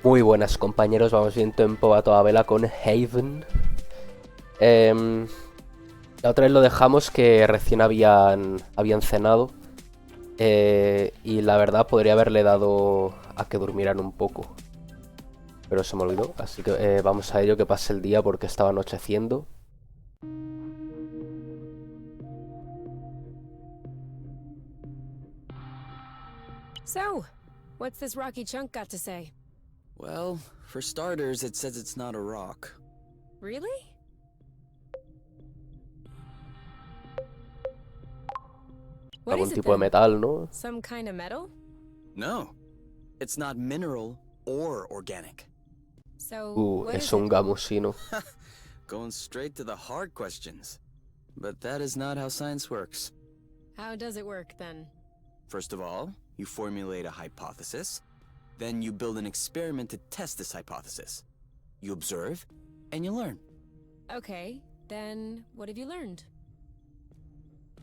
Muy buenas compañeros, vamos bien tiempo a toda vela con Haven. La otra vez lo dejamos que recién habían cenado. Y la verdad podría haberle dado a que durmieran un poco. Pero se me olvidó, así que vamos a ello, que pase el día porque estaba anocheciendo. So, what's this rocky chunk got to say? Well, for starters, it says it's not a rock. Really? What Algún is it tipo de then? metal, ¿no? Some kind of metal? No, it's not mineral or organic. So, what is Es un it? gamusino. Going straight to the hard questions. But that is not how science works. How does it work then? First of all, you formulate a hypothesis. Then you build an experiment to test this hypothesis. You observe, and you learn. Okay, then what have you learned?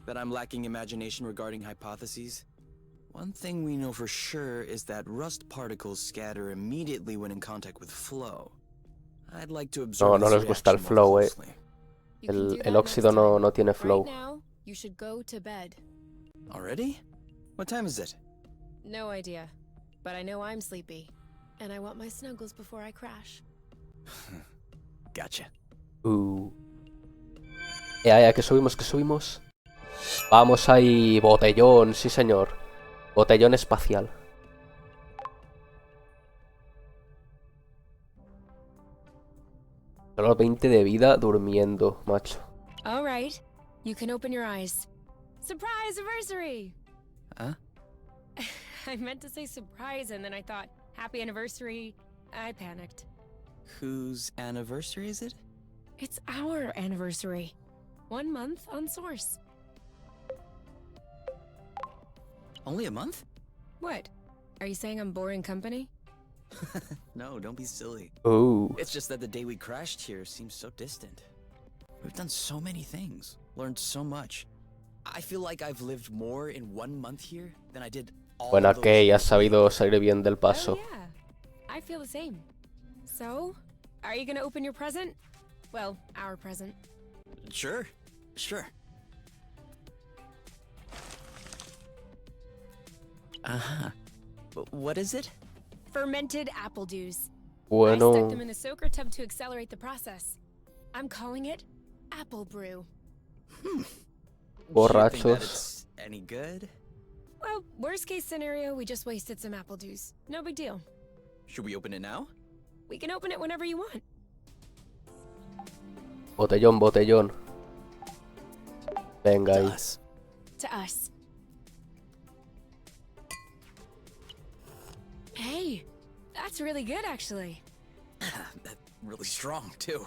That I'm lacking imagination regarding hypotheses? One thing we know for sure is that rust particles scatter immediately when in contact with flow. I'd like to observe No this les gusta el reaction more flow, closely. You can do El that óxido next time. no tiene flow. Right now, you should go to bed. Already? What time is it? No idea, but I know I'm sleepy, and I want my snuggles before I crash. Gotcha. Ya, que subimos, que subimos. Vamos ahí, botellón, sí señor. Botellón espacial. Solo 20 de vida durmiendo, macho. All right, you can open your eyes. Surprise anniversary! Huh? I meant to say surprise, and then I thought, happy anniversary. I panicked. Whose anniversary is it? It's our anniversary. 1 month on Source. Only a month? What? Are you saying I'm boring company? No, don't be silly. Ooh. It's just that the day we crashed here seems so distant. We've done so many things, learned so much. I feel like I've lived more in 1 month here than I did all Bueno, those que has years. sabido salir bien del Oh, paso. yeah. I feel the same. So, are you gonna open your present? Well, our present. Sure. Uh-huh. What is it? Fermented apple juice. I Bueno, stuck them in a soaker tub to accelerate the process. I'm calling it apple brew. Do you think that borrachos. it's any good? Well, worst case scenario, we just wasted some apple juice. No big deal. Should we open it now? We can open it whenever you want. Botellón, botellón. Venga To ahí. us. To us. Hey, that's really good actually. That's really strong, too.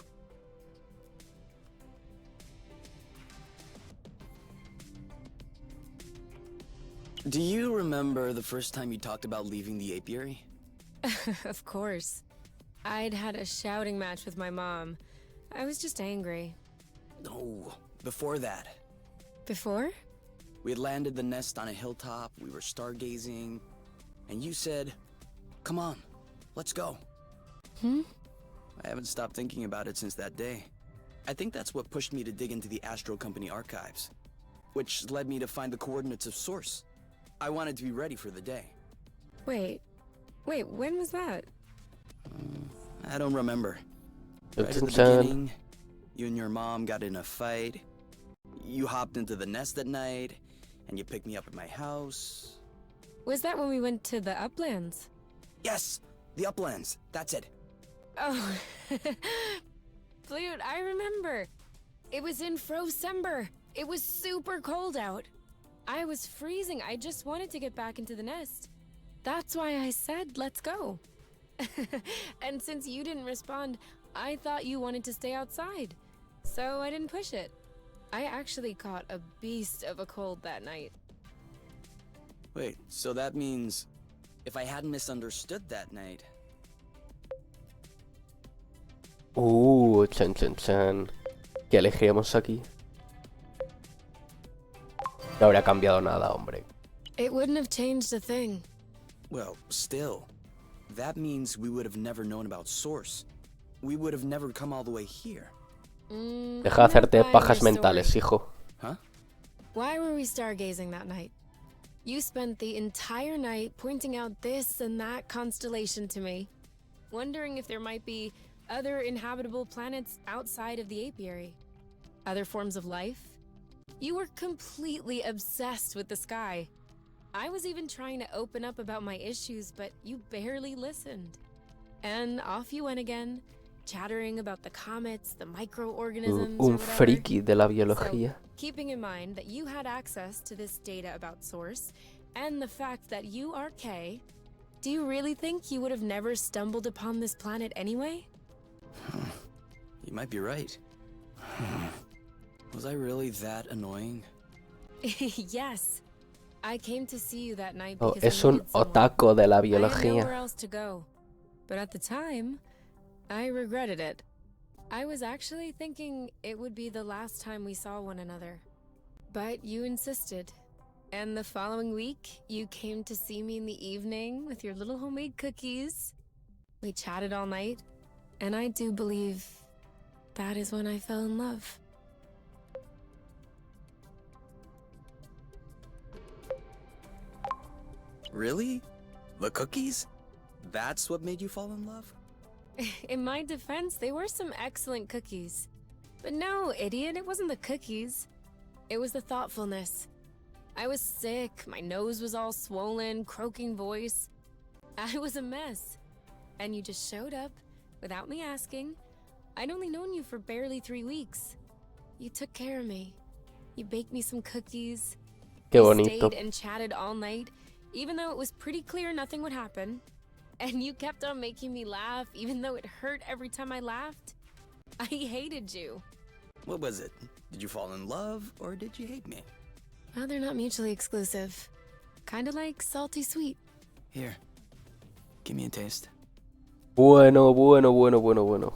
Do you remember the first time you talked about leaving the apiary? Of course. I'd had a shouting match with my mom. I was just angry. No, before that. Before? We had landed the nest on a hilltop, we were stargazing, and you said, "Come on, let's go." I haven't stopped thinking about it since that day. I think that's what pushed me to dig into the Astro Company archives, which led me to find the coordinates of Source. I wanted to be ready for the day. Wait, when was that? I don't remember. Right at the Chan. beginning, you and your mom got in a fight. You hopped into the nest at night, and you picked me up at my house. Was that when we went to the uplands? Yes, the uplands. That's it. Oh, Flute, I remember. It was in Frocember. It was super cold out. I was freezing. I just wanted to get back into the nest. That's why I said, let's go. And since you didn't respond, I thought you wanted to stay outside. So I didn't push it. I actually caught a beast of a cold that night. Wait, so that means if I hadn't misunderstood that night... Chan. ¿Qué elegiremos aquí? No habría cambiado nada, hombre. It wouldn't have changed a thing. Well, still. that means we would have never known about Source. We would have never come all the way here. Deja de hacerte pajas mentales, hijo. Huh? Why were we stargazing that night? You spent the entire night pointing out this and that constellation to me, wondering if there might be other inhabitable planets outside of the apiary. Other forms of life? You were completely obsessed with the sky. I was even trying to open up about my issues, but you barely listened. And off you went again, chattering about the comets, the microorganisms, or Un whatever. friki de la biología. So, keeping in mind that you had access to this data about Source, and the fact that you are K, do you really think you would have never stumbled upon this planet anyway? You might be right. Was I really that annoying? Yes. I came to see you that night Oh, because es I un needed someone. otaku de la I had nowhere biología. else to go. But at the time, I regretted it. I was actually thinking it would be the last time we saw one another. But you insisted. And the following week, you came to see me in the evening with your little homemade cookies. We chatted all night, and I do believe that is when I fell in love. Really? The cookies? That's what made you fall in love? In my defense, they were some excellent cookies. But no, idiot, it wasn't the cookies. It was the thoughtfulness. I was sick, my nose was all swollen, croaking voice. I was a mess. And you just showed up, without me asking. I'd only known you for barely 3 weeks. You took care of me. You baked me some cookies. Qué We bonito. stayed and chatted all night, even though it was pretty clear nothing would happen. And you kept on making me laugh, even though it hurt every time I laughed. I hated you. What was it? Did you fall in love, or did you hate me? Well, they're not mutually exclusive. Kinda like salty sweet. Here, give me a taste. Bueno, bueno, bueno, bueno, bueno.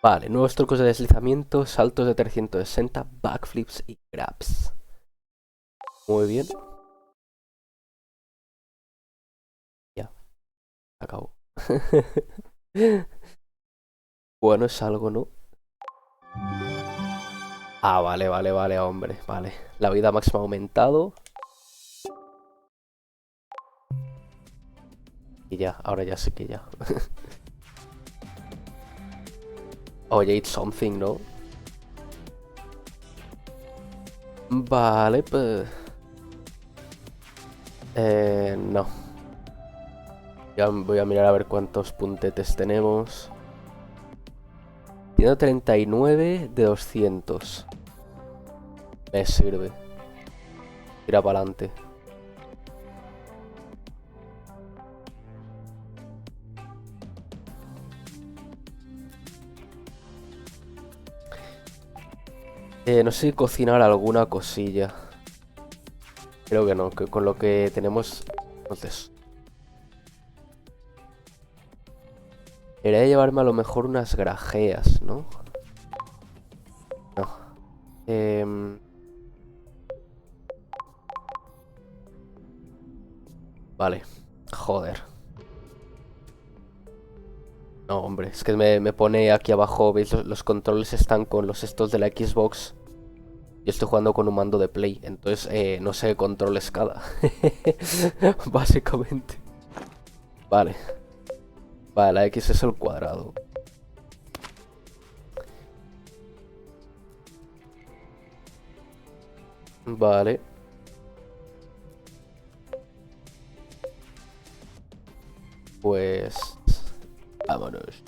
Vale, nuevos trucos de deslizamiento, saltos de 360, backflips y grabs. Muy bien. Ya, acabó. Bueno, es algo, ¿no? Ah, vale, vale, vale, hombre, vale. La vida máxima ha aumentado. Y ya, ahora ya sé que ya. Oye, it's something, ¿no? Vale, pues... no. Ya voy a mirar a ver cuántos puntetes tenemos. 139 de 200. Me sirve. Tira para adelante. No sé si cocinar alguna cosilla. Creo que no, que con lo que tenemos... Entonces... Debería llevarme a lo mejor unas grajeas, ¿no? No. Vale. Joder. No, hombre, es que me pone aquí abajo, ¿veis? Los controles están con los estos de la Xbox. Yo estoy jugando con un mando de Play, entonces no sé qué controles cada. Básicamente. Vale. Vale, la X es el cuadrado. Vale. Pues... vámonos.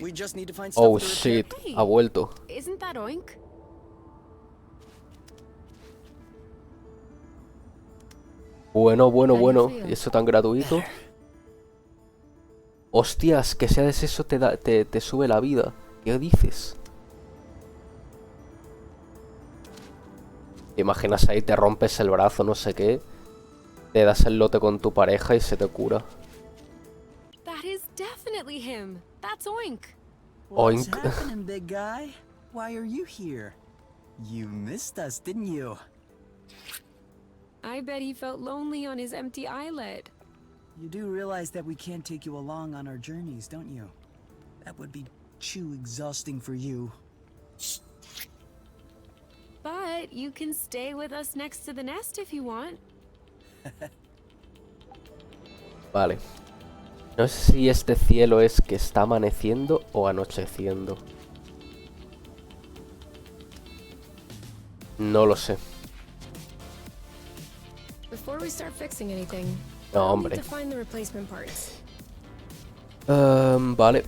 We just need to find stuff Oh to repair. shit, Hey. ha vuelto. Isn't that oink? Bueno, bueno, How do you bueno. feel? ¿Y eso tan gratuito? Hostias, que seas eso te sube la vida. ¿Qué dices? ¿Te imaginas ahí, te rompes el brazo, no sé qué? Te das el lote con tu pareja y se te cura. That is definitely definitely him. That's Oink. What's Oink. happening, big guy? Why are you here? You missed us, didn't you? I bet he felt lonely on his empty islet. You do realize that we can't take you along on our journeys, don't you? That would be too exhausting for you. But you can stay with us next to the nest if you want. Vale. No sé si este cielo es que está amaneciendo o anocheciendo. No lo sé. Before we start fixing anything, No, I'll hombre. need to find the replacement parts. Vale.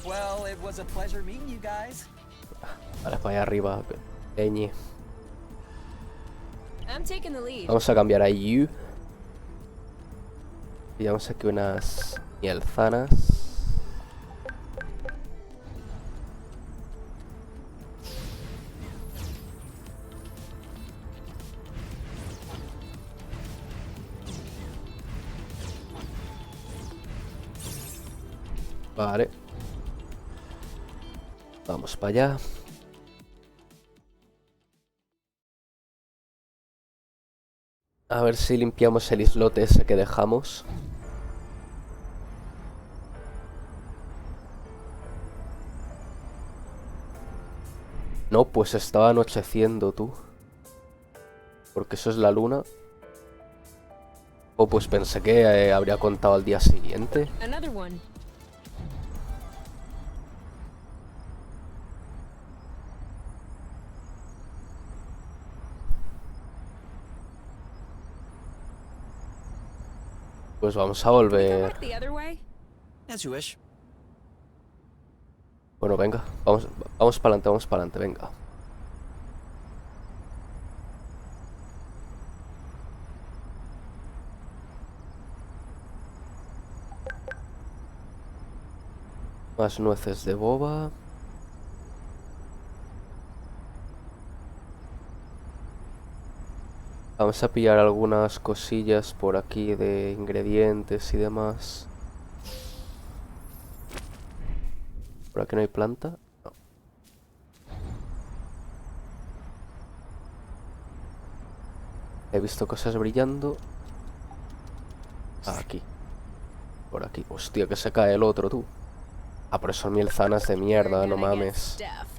Well, it was a pleasure meeting you guys. Vale, para allá arriba. Peñe. I'm taking the lead. Vamos a cambiar a You. Pillamos aquí unas mielzanas. Vale. Vamos para allá. A ver si limpiamos el islote ese que dejamos. No, pues estaba anocheciendo, tú. Porque eso es la luna. Oh, pues pensé que habría contado al día siguiente. Another one. Pues vamos a Can we go volver. back the other way? As you wish. Bueno, venga. Vamos para adelante, venga. Más nueces de boba. Vamos a pillar algunas cosillas por aquí de ingredientes y demás. ¿Por aquí no hay planta? No. He visto cosas brillando. Aquí. Por aquí. Hostia, que se cae el otro, tú. Ah, pero son mielzanas de mierda, We're no gonna get mames. stuffed.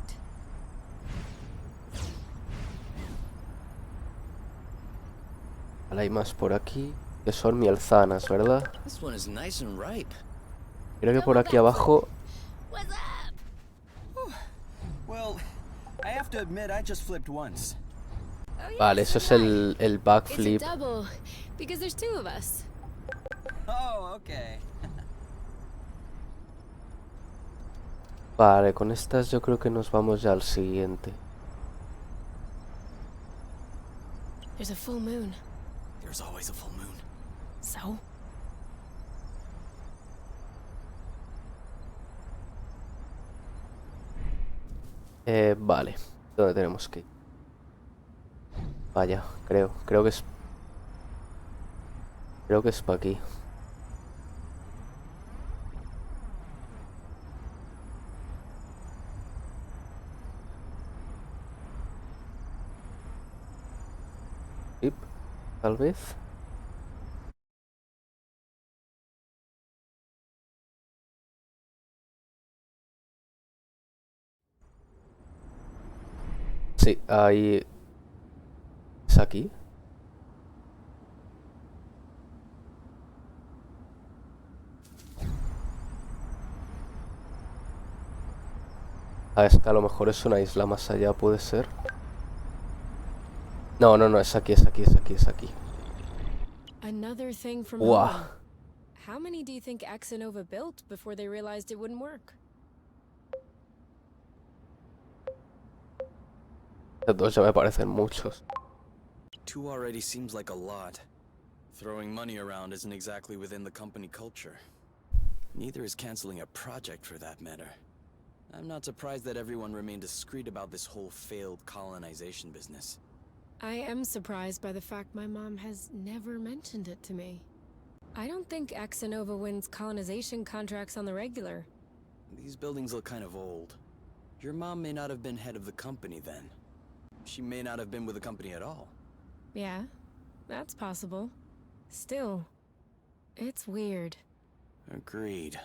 Vale, hay más por aquí. Que son mielzanas, ¿verdad? This one is nice and ripe. Creo que por aquí abajo. What's up? Well, I have to admit I just flipped once. Oh, yeah, Vale, eso es so did I. el It's backflip. a double, because there's two of us. Oh, okay. Vale, con estas yo creo que nos vamos ya al siguiente. There's a full moon. There's always a full moon. So? Vale. ¿Dónde tenemos que ir? Vaya, creo que es... Creo que es para aquí. Sí, tal vez. Sí, ahí... ¿Es aquí? Ah, es que a lo mejor es una isla más allá, puede ser. No, es aquí, es aquí. Another thing from Wow. home. How many do you think Axanova built before they realized it wouldn't work? Estos dos ya me parecen muchos. 2 already seems like a lot. Throwing money around isn't exactly within the company culture. Neither is canceling a project for that matter. I'm not surprised that everyone remained discreet about this whole failed colonization business. I am surprised by the fact my mom has never mentioned it to me. I don't think Exanova wins colonization contracts on the regular. These buildings look kind of old. Your mom may not have been head of the company then. She may not have been with the company at all. Yeah, that's possible. Still, it's weird. Agreed.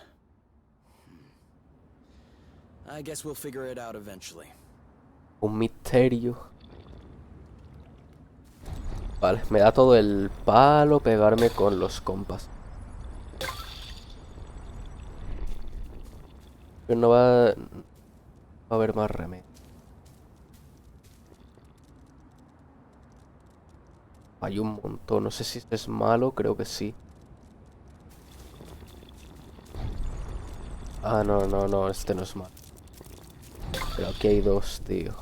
I guess we'll figure it out eventually. Un misterio. Vale, me da todo el palo pegarme con los compas. Pero no va a haber más remedio. Hay un montón, no sé si este es malo, creo que sí. Ah, no, este no es malo. Pero aquí hay dos, tío.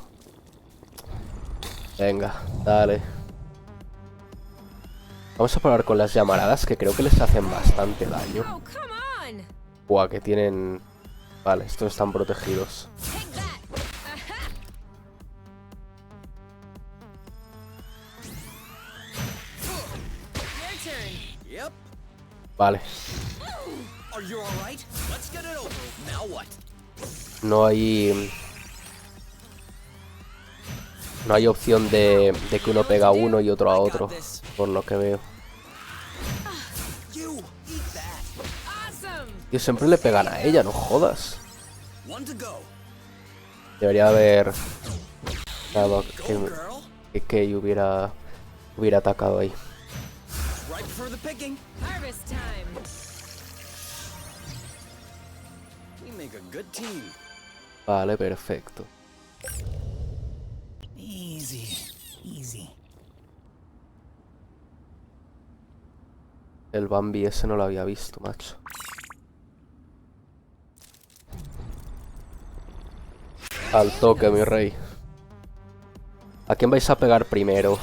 Venga, dale. Vamos a probar con las llamaradas, que creo que les hacen bastante daño. Oh, come on! Buah, que tienen... Vale, estos están protegidos. Take that! Aha! Your turn. Yep. Vale. Are you all right? Let's get it over. Now what? No hay... No hay opción de que uno pega a uno y otro a otro, por lo que veo. You eat that. Awesome! Y siempre le pegan a ella, no jodas. One to go. Debería haber... Dado Go, que girl. hubiera atacado ahí. Right for the picking. Harvest time. We make a good team. Vale, perfecto. Easy, easy. El Bambi ese no lo había visto, macho. Al toque, mi rey. ¿A quién vais a pegar primero?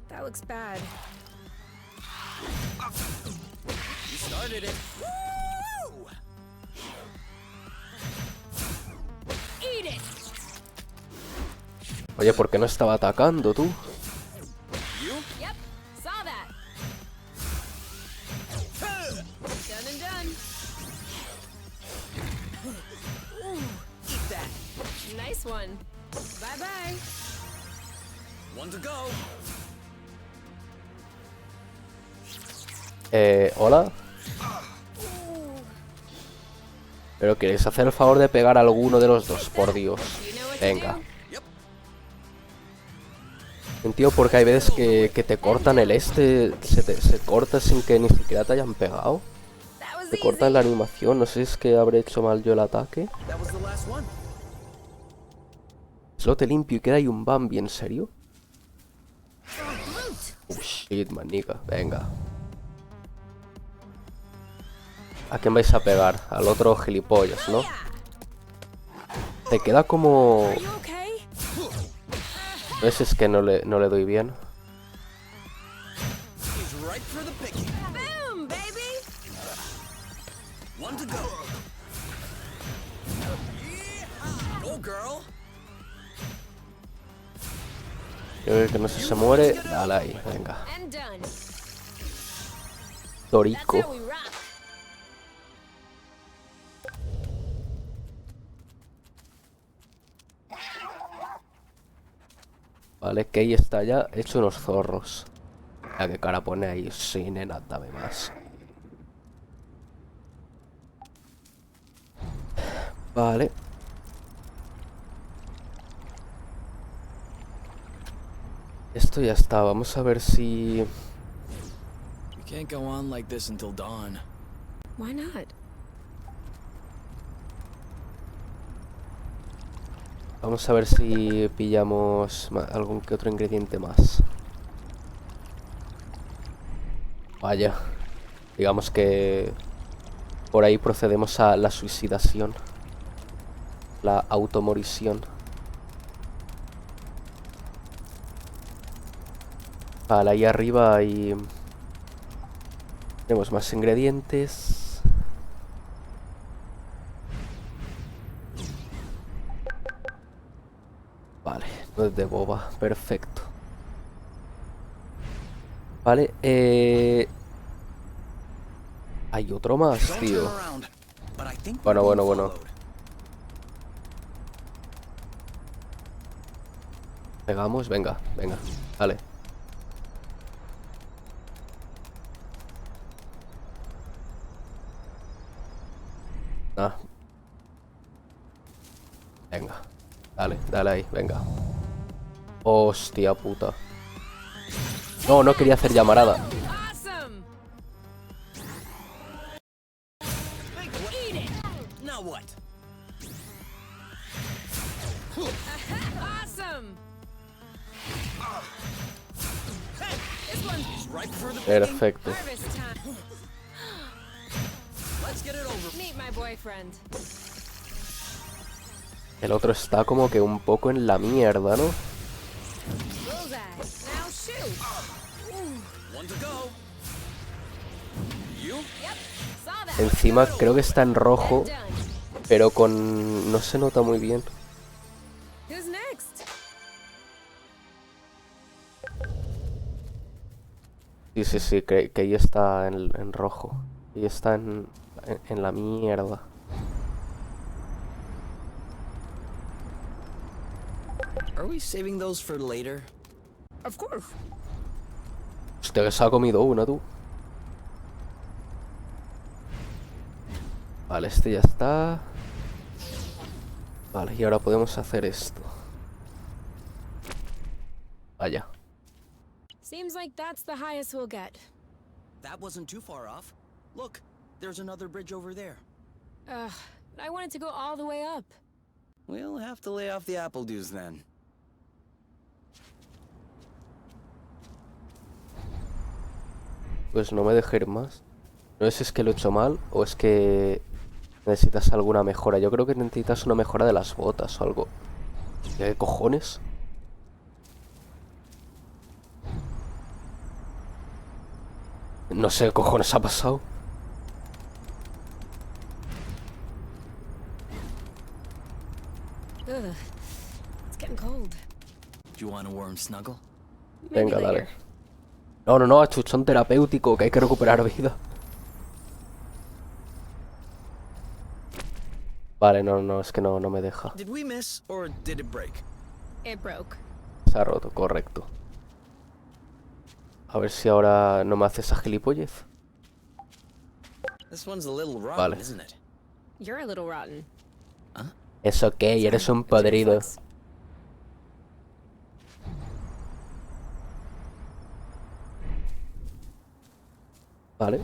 That looks bad. You started it. Woo! Eat it! Oye, ¿por qué no estaba atacando tú? You? Yep, saw that. Done and done. Eat that. Nice one. Bye-bye. One to go. ¿Hola? ¿Pero queréis hacer el favor de pegar a alguno de los dos? Por Dios. You know what to Venga. do? Yep. Tío, porque hay veces que te cortan el se corta sin que ni siquiera te hayan pegado. That was Te cortan la easy. animación, no sé si es que habré hecho mal yo el ataque. That was the last one. Solo te limpio y queda ahí un Bambi, ¿en serio? Loot. Oh shit, manica, venga. ¿A quién vais a pegar? Al otro gilipollas, ¿no? Te queda como... Are you okay? ¿Ves? Es que no le doy bien. He's right for the picking. Boom, baby! One to go. Yeah. Go, girl. Yo creo que no sé si se muere. Dale ahí, venga. And done. That's Torico. how we rock. Vale, que ahí está ya hecho unos zorros. La que cara pone ahí. Sí, nena, dame más. Vale. Esto ya está. Vamos a ver si... We can't go on like this until dawn. Why not? Vamos a ver si pillamos algún que otro ingrediente más. Vaya. Digamos que por ahí procedemos a la suicidación. La automorición. Vale, ahí arriba hay... Tenemos más ingredientes. Vale, no es de boba, perfecto. Vale, hay otro más, Don't tío. turn around, but I think Bueno, we're bueno, being bueno. followed. Pegamos, venga, venga. Vale. Ah. Venga. Dale, dale ahí, venga. Hostia puta. No, no quería hacer llamarada. Awesome! Eat it. Now what? Awesome! This one's He's ripe for the picking. Perfecto. harvest time. Let's get it over. Meet my boyfriend. El otro está como que un poco en la mierda, ¿no? Bullseye. Now shoot. One to go. You? Yep. Saw that. Encima creo que está en rojo, Done. pero con... no se nota muy bien. Who's next? Sí, sí, sí, que ahí está en rojo. Ahí está en la mierda. Are we saving those for later? Of course. Hostia, que se ha comido una, tú. Vale, este ya está. Vale, y ahora podemos hacer esto. Vaya. Seems like that's the highest we'll get. That wasn't too far off. Look, there's another bridge over there. Ugh, but I wanted to go all the way up. We'll have to lay off the apple dues then. Pues no me deje ir más. No sé si es que lo he hecho mal o es que necesitas alguna mejora. Yo creo que necesitas una mejora de las botas o algo. ¿Qué cojones? No sé qué cojones ha pasado. Ugh, it's getting cold. Do you want a warm snuggle? Maybe Venga, later. dale. No, no, no, achuchón terapéutico, que hay que recuperar vida. Vale, no, no, es que no me deja. Did we miss or did it break? It broke. Se ha roto, correcto. A ver si ahora no me hace esa gilipollez. This one's a little rotten, Vale. isn't it? You're a little rotten. Es ok, eres un It's your podrido. reflex. Vale.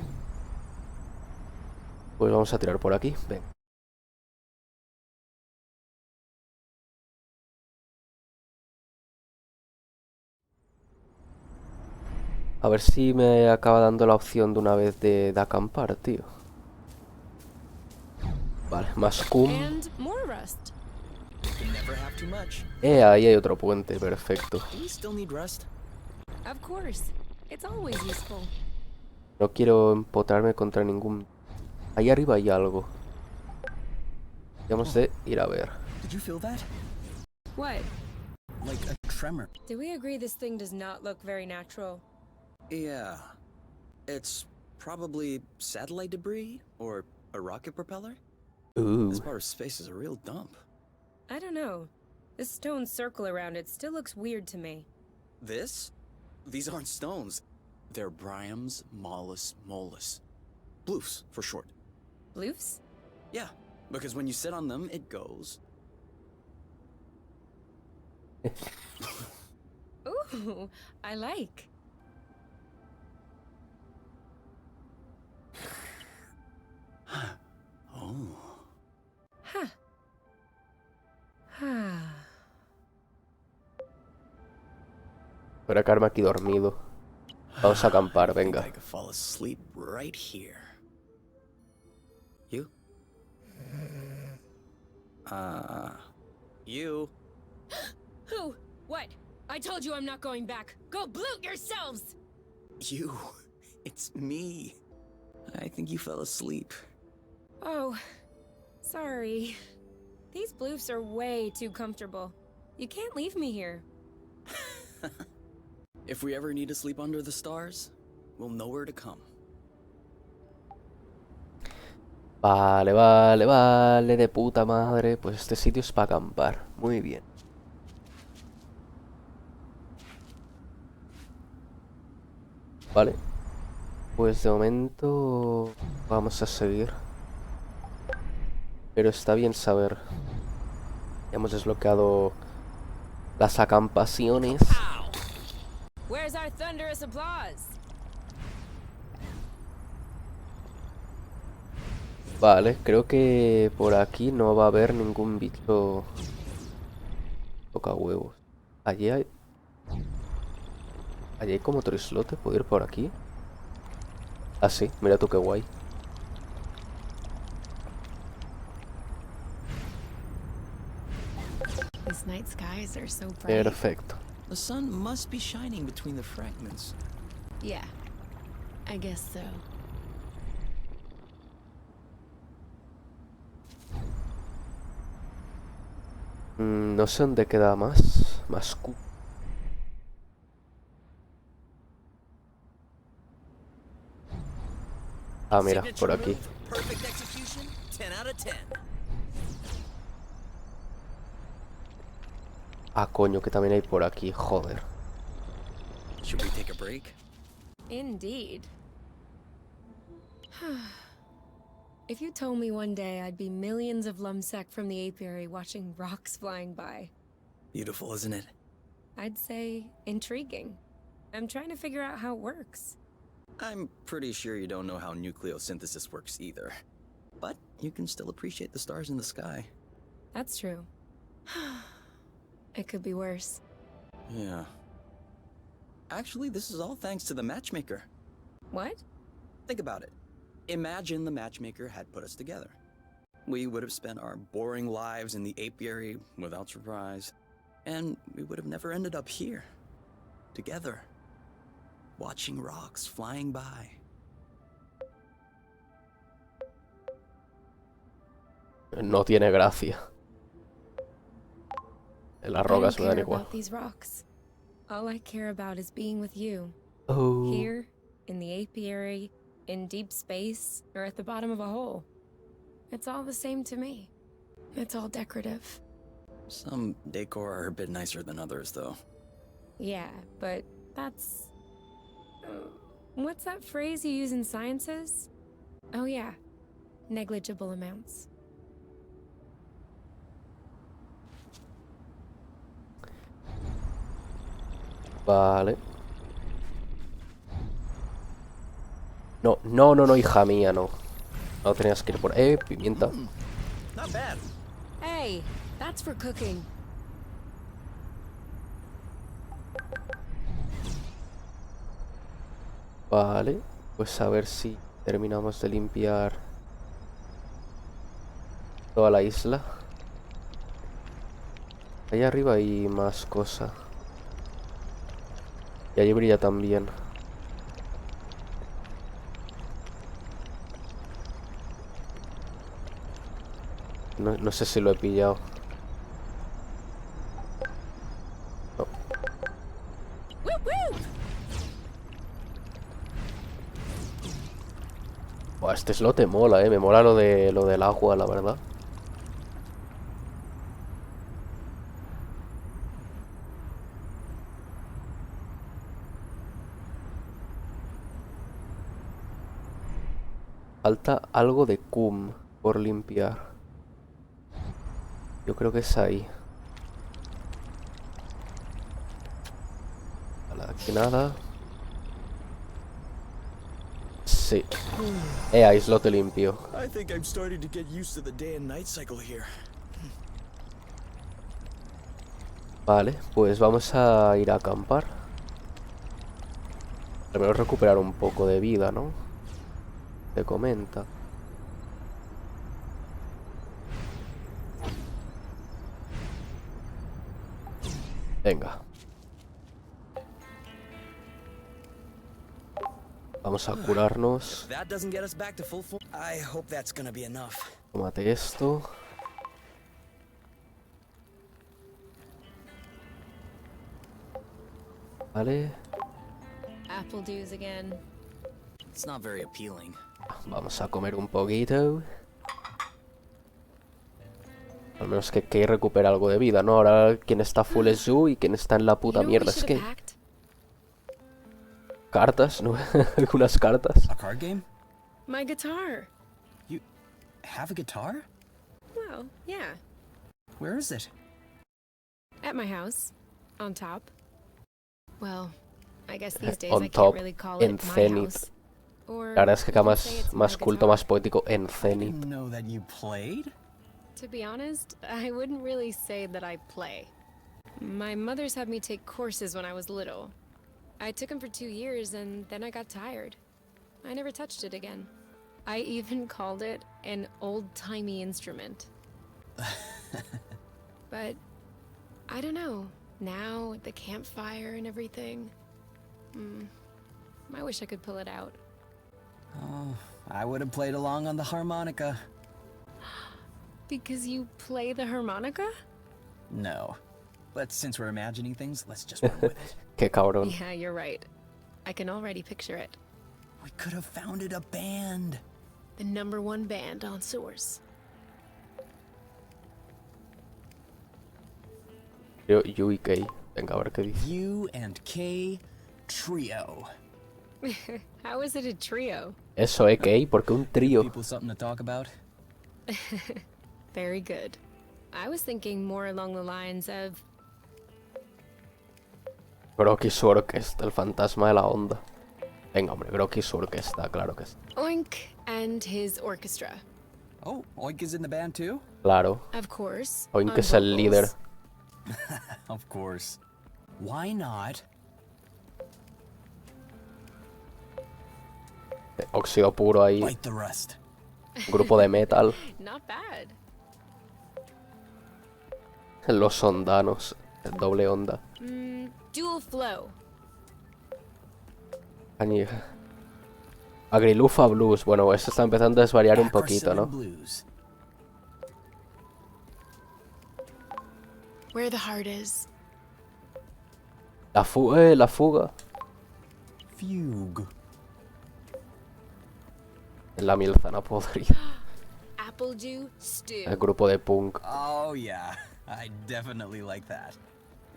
Pues vamos a tirar por aquí. Ven. A ver si me acaba dando la opción de una vez de acampar, tío. Vale, más cum. And more rust. You never have too much. Ahí hay otro puente, perfecto. Do we still need rust? Of course. It's always useful. No quiero empotrarme contra ningún... Ahí arriba hay algo. Vamos de ir a ver. Did you feel that? What? Like a tremor. Did we agree this thing does not look very natural? Yeah. It's probably satellite debris or a rocket propeller. Ooh. This part of space is a real dump. I don't know. This stone circle around it still looks weird to me. This? These aren't stones. They're Bryums mollis mollis. Bloofs, for short. Bloofs? Yeah, because when you sit on them, it goes. Ooh, I like. Oh. Huh. Voy a quedarme aquí dormido. Vamos a acampar, I think venga. I could fall asleep right here. You? You? Who? What? I told you I'm not going back. Go bloot yourselves! You. It's me. I think you fell asleep. Oh, sorry. These bloofs are way too comfortable. You can't leave me here. If we ever need to sleep under the stars, we'll know where to come. Vale, vale, vale, de puta madre. Pues este sitio es para acampar. Muy bien. Vale. Pues de momento vamos a seguir. Pero está bien saber. Ya hemos desbloqueado las acampaciones. Where's our thunderous applause? Vale, creo que por aquí no va a haber ningún bicho toca huevos. Allí hay... Allí hay como otro islote. ¿Puedo ir por aquí? Ah, sí. Mira tú qué guay. These night skies are so bright. Perfecto. The sun must be shining between the fragments. Yeah, I guess so. No sé dónde queda más. Más cu... Ah, mira, por aquí. Perfect execution, 10 out of 10. Ah, coño, que también hay por aquí, joder. Should we take a break? Indeed. If you told me one day I'd be millions of lumsec from the apiary watching rocks flying by, Beautiful, isn't it? I'd say intriguing. I'm trying to figure out how it works. I'm pretty sure you don't know how nucleosynthesis works either. But you can still appreciate the stars in the sky. That's true. It could be worse. Yeah. Actually, this is all thanks to the matchmaker. What? Think about it. Imagine the matchmaker had put us together. We would have spent our boring lives in the apiary without surprise, and we would have never ended up here, together, watching rocks flying by. No tiene gracia. Las I rocas don't me dan care igual. about these rocks. All I care about is being with you. Oh. Here, in the apiary, in deep space, or at the bottom of a hole. It's all the same to me. It's all decorative. Some decor are a bit nicer than others, though. Yeah, but that's... what's that phrase you use in sciences? Oh yeah, negligible amounts. Vale. No, no, no, no, hija mía, no. No tenías que ir por... pimienta. Not bad. Hey, that's for cooking. Vale. Pues a ver si terminamos de limpiar toda la isla. Ahí arriba hay más cosas. Y allí brilla también. No, no sé si lo he pillado. No. Woo woo! Buah, este islote mola, me mola lo del agua, la verdad. Falta algo de cum por limpiar. Yo creo que es ahí. Vale, aquí nada. Sí. Ahí islote limpio. I think I'm starting to get used to the day and night cycle here. Vale, pues vamos a ir a acampar. Primero recuperar un poco de vida, ¿no? Te comenta. Venga. Vamos a curarnos. That doesn't get us back to full form. I hope that's gonna be enough. Tómate esto. Vale. Apple dews again. It's not very appealing. Vamos a comer un poquito. Al menos que Kay recupera algo de vida, ¿no? Ahora quien está full es Yu y quien está en la puta mierda es Kay. Cartas, ¿no? Algunas cartas. A card game? My guitar. You have a guitar? Well, yeah. Where is it? At my house. On top. Well, I guess these days On I top, can't really call en it my cenit. house. Or La verdad es que acá you could say it's my más culto, guitar. más poético, en I cenit. didn't know that you played. To be honest, I wouldn't really say that I play. My mother's had me take courses when I was little. I took them for 2 years and then I got tired. I never touched it again. I even called it an old-timey instrument. But I don't know. Now, at the campfire and everything, I wish I could pull it out. Oh, I would have played along on the harmonica. Because you play the harmonica? No. But since we're imagining things, let's just run with it. Qué cabrón. Yeah, you're right. I can already picture it. We could have founded a band. The #1 band on Source. Yo, Yu y Kay. Venga, a ver qué dice. You and Kay Trio. How is it a trio? Eso, Kay, porque un trío. People something to talk about? Very good. I was thinking more along the lines of Groki su orquesta, el fantasma de la onda. Venga, hombre, Groki su orquesta, claro que sí. Oink and his orchestra. Oh, Oink is in the band too? Claro. Of course. Oink on es el vocals. líder. Of course. Why not? Óxido puro ahí. Bite the rust. Grupo de metal. Not bad. Los ondanos. El doble onda. Dual flow. Añeja. Agrilufa Blues. Bueno, esto está empezando a desvariar un Acro poquito, Southern ¿no? Blues. Where the heart is. La fuga. Fugue. La mielzana podrida. Apple dew stew. El grupo de punk. Oh yeah, I definitely like that.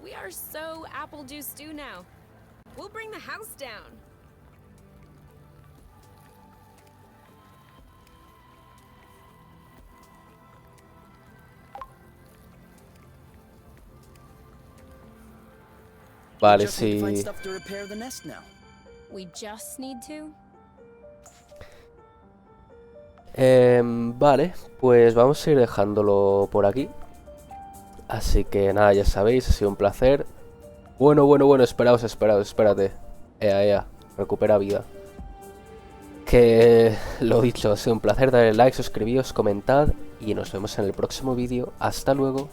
We are so apple dew stew now. We'll bring the house down. Vale, Just need to find sí. stuff to repair the nest now. We just need to. Vale, pues vamos a ir dejándolo por aquí. Así que nada, ya sabéis, ha sido un placer. Bueno, espérate. Ea, recupera vida. Que lo dicho, ha sido un placer, dale like, suscribíos, comentad y nos vemos en el próximo vídeo. Hasta luego.